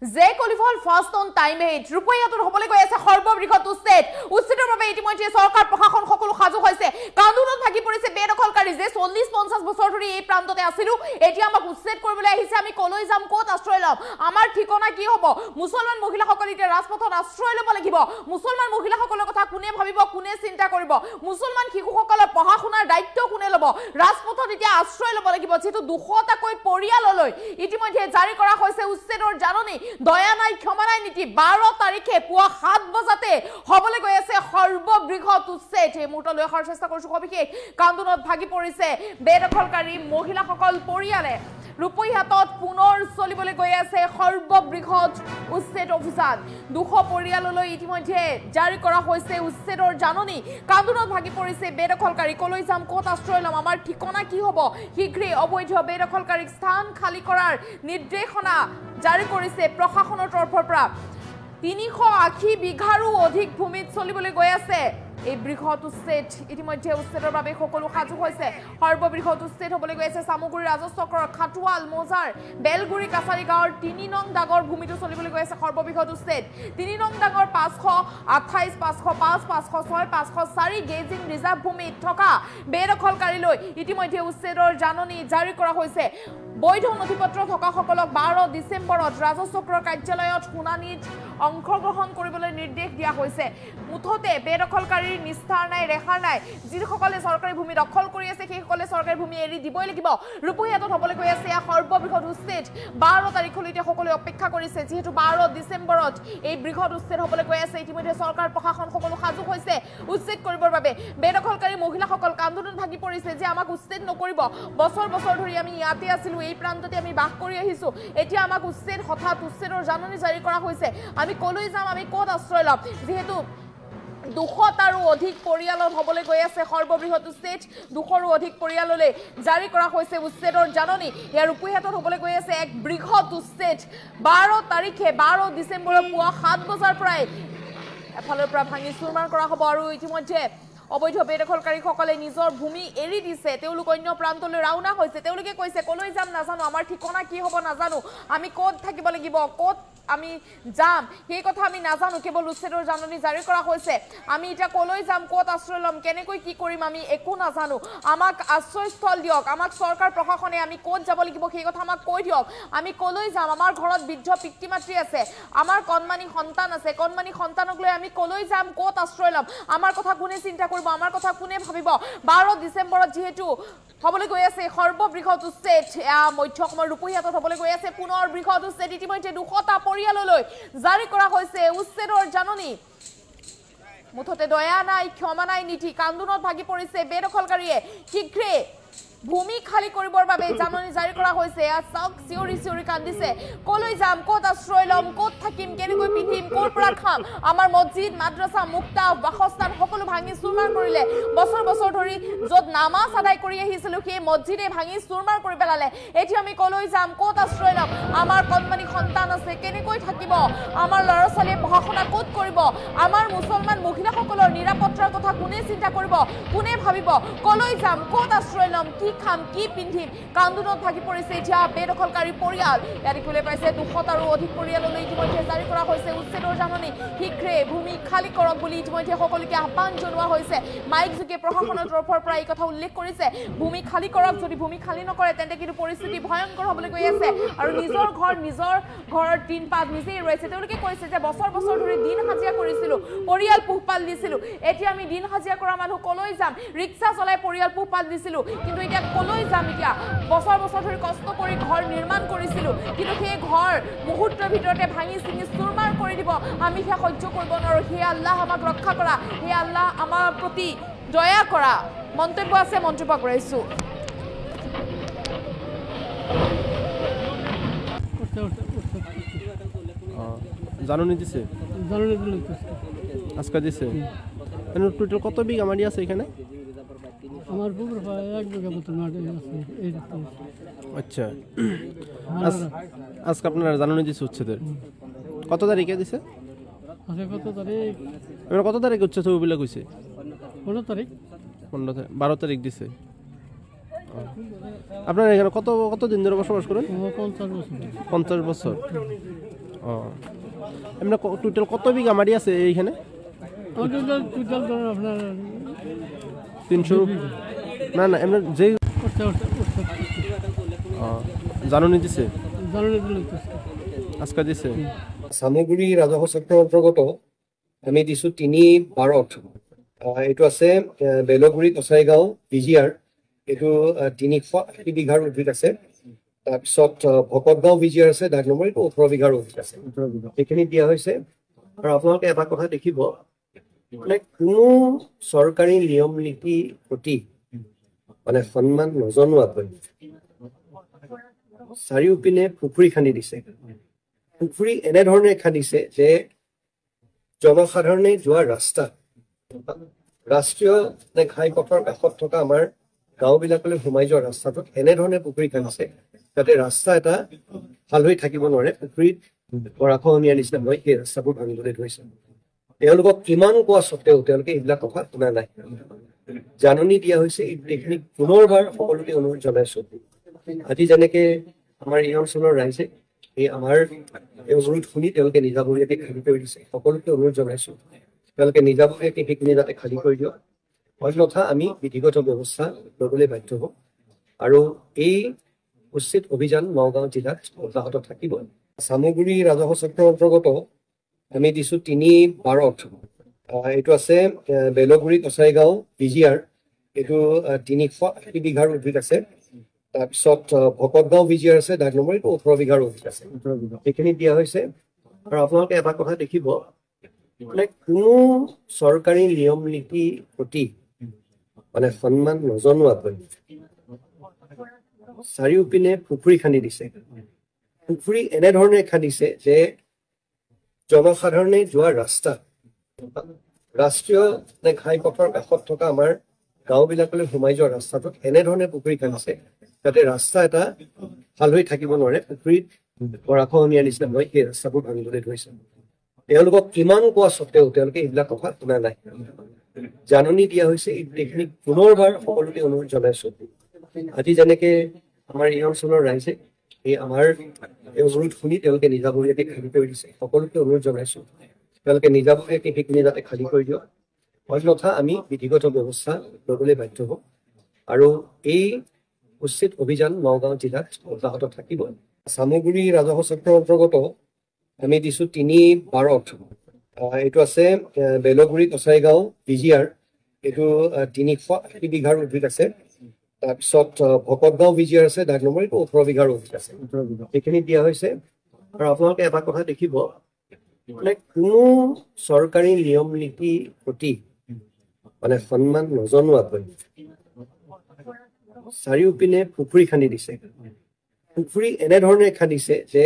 যে কলিফল first on time eight ৰূপয়াটোত হবলে গৈ আছে সৰ্ববৃহৎ উচ্ছেদৰ বাবে ইতিমধ্যে চৰকাৰ প্ৰশাসন সকলো সাজু হৈছে কানুনত ভাগি পৰিছে বেদখলকাৰী যে 40-50 বছৰ ধৰি এই প্ৰান্ততে আছিল এতিয়া আমাক উচ্ছেদ কৰিবলৈ আহিছে আমি কলৈ যাম ক'ত আশ্ৰয় ল'ম আমাৰ ঠিকনা কি হ'ব মুছলমান মহিলাসকল এতিয়া ৰাজপথত আশ্ৰয় ল'ব লাগিব মুছলমান মহিলাসকলৰ কথা কোনে ভাবিব কোনে চিন্তা কৰিব মুছলমান শিশুসকলৰ পঢ়া শুনাৰ দায়িত্ব কোনে ল'ব ৰাজপথত এতিয়া আশ্ৰয় ল'ব লাগিব যেটো 200টাকৈ পৰিয়াললৈ ইতিমধ্যে জাৰি কৰা হৈছে উচ্ছেদৰ জাননী দয়া নাই ক্ষমা নাই নীতি 12 তাৰিখে পুৱা 7 বজাতে হবলে গৈ আছে সৰ্ববৃহৎ উচ্ছেদ এই মুহূৰ্তলৈ অহাৰ চেষ্টা কৰিছো সবিশেষ কান্দোনত ভাগি পৰিছে বেদখলকাৰী মহিলাসকল পৰিয়ালে ৰূপয়াটোত পুনৰ চলিবলৈ গৈ আছে সৰ্ববৃহৎ উচ্ছেদ অভিযান 200 পৰিয়াললৈ ইতিমধ্যে জাৰি কৰা হৈছে উচ্ছেদৰ জাননী কান্দোনত ভাগি পৰিছে বেদখলকাৰী কলৈ যাম ক'ত আশ্ৰয় ল'ম আমাৰ ঠিকনা কি হ'ব শীঘ্ৰে অবৈধ বেদখলকাৰীক স্থান খালী কৰাৰ নিৰ্দেশনা জাৰি কৰিছে প্ৰশাসনৰ তৰফৰ পৰা 380 বিঘাৰো অধিক ভূমিত চলিবলৈ গৈ আছে এই বৃহৎ উচ্ছেদ ইতিমধ্যে উচ্ছেদৰ বাবে সকলো সাজু হৈছে সৰ্ববৃহৎ উচ্ছেদ হবলৈ গৈ আছে সামগুৰি ৰাজচক্ৰৰ খাটুৱাল মোজাৰ বেলগুৰি কাছাৰী গাঁৱৰ 3 নং ডাগৰ ভূমিটো চলিবলৈ গৈ আছে সৰ্ববৃহৎ উচ্ছেদ 3 নং ডাগৰ 528 505 506 504 গেজিং ৰিজাৰ্ভ ভূমিত থকা বেদখলকাৰীলৈ ইতিমধ্যে উচ্ছেদৰ জাননী জাৰি কৰা হৈছে বৈধ নথিপত্ৰ থকা সকলক 12 ডিসেম্বৰত ৰাজচক্ৰৰ কাৰ্যালয়ত শুনানিত অংশগ্ৰহণ কৰিবলৈ নিৰ্দেশ দিয়া হৈছে মুঠতে বেদখলকাৰীৰ নিস্তাৰ নাই ৰেখা নাই যিসকলে চৰকাৰী ভূমি দখল কৰি আছে সেইসকলে চৰকাৰী ভূমি এৰি দিবই লাগিব ৰূপয়াটোত হবলৈ গৈ আছে সৰ্ববৃহৎ উচ্ছেদ 12 তাৰিখলৈকে সকলোৱে অপেক্ষা কৰিছে যেহেতু 12 ডিসেম্বৰত এই বৃহৎ উচ্ছেদ হবলৈ গৈ আছে ইতিমধ্যে চৰকাৰ প্ৰশাসন সকলো সাজু হৈছে উচ্ছেদ কৰিবৰ বাবে বেদখলকাৰী মহিলাসকল কান্দোনত ভাগি পৰিছে যে আমাক উচ্ছেদ নকৰিব বছৰ বছৰ ধৰি আমি ইয়াতে আছিলো এই প্ৰান্ততে আমি বাস কৰি আহিছো এতিয়া আমাক উচ্ছেদ হঠাৎ উচ্ছেদৰ জাননী জাৰি কৰা হৈছে আমি কলৈ যাম আমি ক'ত আশ্ৰয় ল'ম যেহেতু 200টাৰো অধিক পৰিয়ালত হবলৈ গৈ আছে সৰ্ববৃহৎ উচ্ছেদ 200ৰো অধিক পৰিয়াললৈ জাৰি কৰা হৈছে উচ্ছেদৰ জাননী ইয়াৰ ৰূপয়াটোত হবলৈ গৈ আছে এক বৃহৎ উচ্ছেদ 12 তাৰিখে 12 ডিসেম্বৰৰ পুৱা 7 বজাৰ পৰাই এফালৰ পৰা ভাঙি চুৰমাৰ কৰা হ'ব আৰু ইতিমধ্যে অবৈধ বেদখলকাৰীসকলে নিজৰ ভূমি এৰি দিছে তেওঁলোক অন্য প্ৰান্তলৈ ৰাওনা হৈছে তেওঁলোকে কৈছে কলৈ যাম নাজানো আমাৰ ঠিকনা কি হ'ব নাজানো আমি ক'ত থাকিব লাগিব ক'ত আমি যাম সেই কথা আমি নাজানো কেৱল উচ্ছেদৰ জাননী জাৰি কৰা হৈছে আমি এটা কলৈ যাম ক'ত আশ্ৰয় ল'ম কেনেকৈ কি কৰিম আমি একো নাজানো আমাক আশ্ৰয়স্থল দিয়ক আমাক চৰকাৰ প্ৰশাসনে আমি ক'ত যাব লাগিব সেই কথা আমাক কৈ দিয়ক আমি কলৈ যাম আমাৰ ঘৰত বৃদ্ধ পিতৃ মাতৃ আছে আমাৰ কণমানি সন্তান আছে কণমানি সন্তানক লৈ আমি কলৈ যাম ক'ত আশ্ৰয় ল'ম আমাৰ কথা কোনে চিন্তা কৰিব আমাৰ কথা কোনে ভাবিব 12 ডিসেম্বৰত যেহেতু হবলৈ গৈ আছে সৰ্ববৃহৎ উচ্ছেদ মধ্য অসমৰ ৰূপয়াটোত হবলৈ গৈ আছে পুনৰ বৃহৎ উচ্ছেদ ইতিমধ্যে 200টা পৰিয়াললৈ জাৰি কৰা হৈছে উচ্ছেদৰ জাননী মুঠতে দয়া নাই ক্ষমা নাই নীতি কান্দোনত ভাগি পৰিছে বেদখলকাৰীয়ে শীঘ্ৰে ভূমি খালী কৰিবৰ বাবে জাননী জাৰি কৰা হৈছে চাওক চিঞৰি চিঞৰি কান্দিছে কলৈ যাম ক'ত আশ্ৰয় ল'ম ক'ত থাকিম কেনেকৈ পিন্ধিম ক'ৰ পৰা খাম আমাৰ মছজিদ মাদ্ৰাছা মুক্তা বাসস্থান সকলো ভাঙি চুৰমাৰ কৰিলে বছৰ বছৰ ধৰি য'ত নামাজ আদায় কৰি আহিছিলো সেই মছজিদে ভাঙি চুৰমাৰ কৰি পেলালে এতিয়া আমি কলৈ যাম ক'ত আশ্ৰয় ল'ম আমাৰ কণমানি সন্তান আছে কেনেকৈ থাকিব আমাৰ ল'ৰা ছোৱালীয়ে পঢ়া শুনা ক'ত কৰিব আমাৰ মুছলমান মহিলাসকলৰ নিৰাপত্তাৰ কথা কোনে চিন্তা কৰিব কোনে ভাবিব কলৈ যাম ক'ত আশ্ৰয় ল'ম কি খাম কি পিন্ধিম কান্দোনত ভাগি পৰিছে এতিয়া বেদখলকাৰী পৰিয়াল ইয়াত দেখিবলৈ পাইছে 200টাৰো অধিক পৰিয়াললৈ ইতিমধ্যে জাৰি কৰা হৈছে উচ্ছেদৰ জাননী শীঘ্ৰে ভূমি খালী কৰক বুলি ইতিমধ্যে সকলোকে আহ্বান জনোৱা হৈছে মাইক যোগে প্ৰশাসনৰ তৰফৰ পৰা এই কথা উল্লেখ কৰিছে ভূমি খালী কৰক যদি ভূমি খালী নকৰে তেন্তে কিন্তু পৰিস্থিতি ভয়ংকৰ হ'বলৈ গৈ আছে আৰু নিজৰ ঘৰৰ দিন পাত নিজেই ৰৈছে তেওঁলোকে কৈছে যে বছৰ বছৰ ধৰি দিন হাজিৰা কৰিছিলো পৰিয়াল পোহপাল দিছিলো এতিয়া আমি দিন হাজিৰা কৰা মানুহ কলৈ যাম ৰিক্সা চলাই পৰিয়াল পোহপাল দিছিলো কিন্তু এতিয়া কলৈ যাম এতিয়া বছৰ বছৰ ধৰি কষ্ট কৰি ঘৰ নিৰ্মাণ কৰিছিলো কিন্তু সেই ঘৰ মুহূৰ্তৰ ভিতৰতে ভাঙি চিঙি চুৰমাৰ কৰি দিব আমি সেয়া সহ্য কৰিব নোৱাৰো হে আল্লাহ আমাক ৰক্ষা কৰা হে আল্লাহ আমাৰ প্ৰতি দয়া কৰা মন্তব্য আছে মন্তব্য কৰিছো জাননী দিছে আজকে দিছে টোটাল কত বিঘা মাটি আছে এখানে আমার পুকুর হয় 1 বিঘা মতো মাটি আছে এই আচ্ছা আজকে আপনারা জাননী দিছে উচ্ছেদের কত তারিখে দিছে আজকে কত তারিখ এবার কত তারিখে উচ্ছেদ হবে বলে কইছে 15 তারিখ 12 তারিখ দিছে আপনারা এখানে কত দিন ধরে বসবাস করেন 50 বছর 50 বছর এমনি টোটাল কত বিঘা মাটি আছে এইখানে? টোটাল ধরুন আপনার 300? না না, এমনি যে জাননি দিছে, আজকে দিছে। সামগুৰি ৰাজহ চক্ৰৰ অন্তৰ্গত আমি দিছো 3/12। এইটো আছে বেলগুৰি কছাইগাঁও বিজিআৰ, এইটো 380 বিঘাৰ উদ্ভিদ আছে। তাৰপিছত ভকতগাঁও বিজিআৰ আছে, দাগ নম্বৰ এইটো 18 বিঘাৰ উদ্ভিদ আছে। এইখিনি দিয়া হৈছে। আৰু আপোনালোকে এটা কথা দেখিব, মানে কোনো চৰকাৰী নিয়ম নীতি প্ৰতি মানে সন্মান নজনোৱাকৈ চাৰিওপিনে পুখুৰী খান্দি দিছে। পুখুৰী এনেধৰণে খান্দিছে যে জনসাধাৰণে যোৱা ৰাস্তা, ৰাষ্ট্ৰীয় ঘাইপথৰ কাষত থকা আমাৰ গাঁওবিলাকলৈ সোমাই যোৱা ৰাস্তাটোত এনেধৰণে পুখুৰী খান্দিছে যাতে ৰাস্তা এটা ভাল হৈ থাকিব নোৱাৰে। পুখুৰীত গৰাখহনীয়াৰ নিচিনা হয় সেই ৰাস্তাবোৰ ভাঙিবলৈ ধৰিছে। তেওঁলোকক কিমান কোৱা স্বত্তেও তেওঁলোকে এইবিলাক কথা শুনা নাই। জাননী দিয়া হৈছে। এইখিনি পুনৰবাৰ সকলোকে অনুৰোধ জনাইছো। আজি যেনেকে আমাৰ এই অঞ্চলৰ ৰাইজে এই আমাৰ এই অনুৰোধ শুনি তেওঁলোকে নিজাববীয়াকৈ খালী কৰি দিছে, সকলোকে অনুৰোধ জনাইছো তেওঁলোকে নিজাববীয়াকৈ সেইখিনি যাতে খালী কৰি দিয়ক, অন্যথা আমি বিধিগত ব্যৱস্থা ল'বলৈ বাধ্য হ'ম। আৰু এই উচিত অভিযান নগাঁও জিলাত অব্যাহত থাকিব। চামগুৰি ৰাজহ চক্ৰৰ অন্তৰ্গত আমি দিছো 3/12। এইটো আছে বেলগুৰি কছাইগাঁও বিজিআৰ, এইটো 380 বিঘাৰ উদ্ভিদ আছে। তাৰপিছত ভকতগাঁও বিজিআৰ আছে, দাগ নম্বৰ এইটো 18 বিঘাৰ উদ্ভিদ আছে। এইখিনি দিয়া হৈছে। আৰু আপোনালোকে এটা কথা দেখিব, মানে কোনো চৰকাৰী নিয়ম নীতি প্ৰতি মানে সন্মান নজনোৱাকৈ চাৰিওপিনে পুখুৰী খান্দি দিছে। পুখুৰী এনেধৰণে খান্দিছে যে জনসাধাৰণে যোৱা ৰাস্তা, ৰাষ্ট্ৰীয় ঘাইপথৰ কাষত থকা আমাৰ গাঁওবিলাকলৈ সোমাই যোৱা ৰাস্তাটোত এনেধৰণে পুখুৰী খান্দিছে যাতে ৰাস্তা এটা ভাল হৈ থাকিব নোৱাৰে। পুখুৰীত গৰাখহনীয়াৰ নিচিনা হয় সেই ৰাস্তাবোৰ ভাঙিবলৈ ধৰিছে। তেওঁলোকক কিমান কোৱা স্বত্তেও তেওঁলোকে এইবিলাক কথা শুনা নাই। জাননী দিয়া হৈছে। এইখিনি পুনৰবাৰ সকলোকে অনুৰোধ জনাইছো। আজি যেনেকে আমাৰ এই অঞ্চলৰ ৰাইজে এই আমাৰ এই অনুৰোধ শুনি তেওঁলোকে নিজাববীয়াকৈ খালী কৰি দিছে, সকলোকে অনুৰোধ জনাইছো তেওঁলোকে নিজাববীয়াকৈ সেইখিনি যাতে খালী কৰি দিয়ক, অন্যথা আমি বিধিগত ব্যৱস্থা ল'বলৈ বাধ্য হ'ম। আৰু এই উচিত অভিযান নগাঁও জিলাত অব্যাহত থাকিব। চামগুৰি ৰাজহ চক্ৰৰ অন্তৰ্গত আমি দিছো 3/12। এইটো আছে বেলগুৰি কছাইগাঁও বিজিআৰ, এইটো 380 বিঘাৰ উদ্ভিদ আছে। তাৰপিছত ভকতগাঁও বিজিআৰ আছে, দাগ নম্বৰ এইটো 18 বিঘাৰ উদ্ভিদ আছে। এইখিনি দিয়া হৈছে। আৰু আপোনালোকে এটা কথা দেখিব, মানে কোনো চৰকাৰী নিয়ম নীতি প্ৰতি মানে সন্মান নজনোৱাকৈ চাৰিওপিনে পুখুৰী খান্দি দিছে। পুখুৰী এনেধৰণে খান্দিছে যে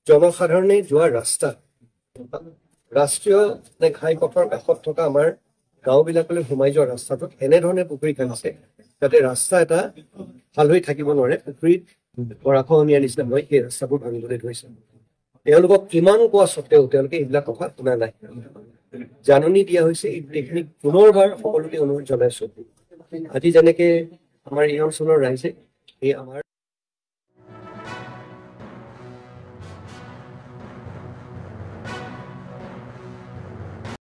জনসাধাৰণে যোৱা ৰাস্তা, ৰাষ্ট্ৰীয় ঘাইপথৰ কাষত থকা আমাৰ গাঁওবিলাকলৈ সোমাই যোৱা ৰাস্তাটোত এনেধৰণে পুখুৰী খান্দিছে যাতে ৰাস্তা এটা ভাল হৈ থাকিব নোৱাৰে। পুখুৰীত গৰাখহনীয়াৰ নিচিনা হয় সেই ৰাস্তাবোৰ ভাঙিবলৈ ধৰিছে। তেওঁলোকক কিমান কোৱা স্বত্তেও তেওঁলোকে এইবিলাক কথা শুনা নাই। জাননী দিয়া হৈছে। এইখিনি পুনৰবাৰ সকলোকে অনুৰোধ জনাইছো। আজি যেনেকে আমাৰ এই অঞ্চলৰ ৰাইজে এই আমাৰ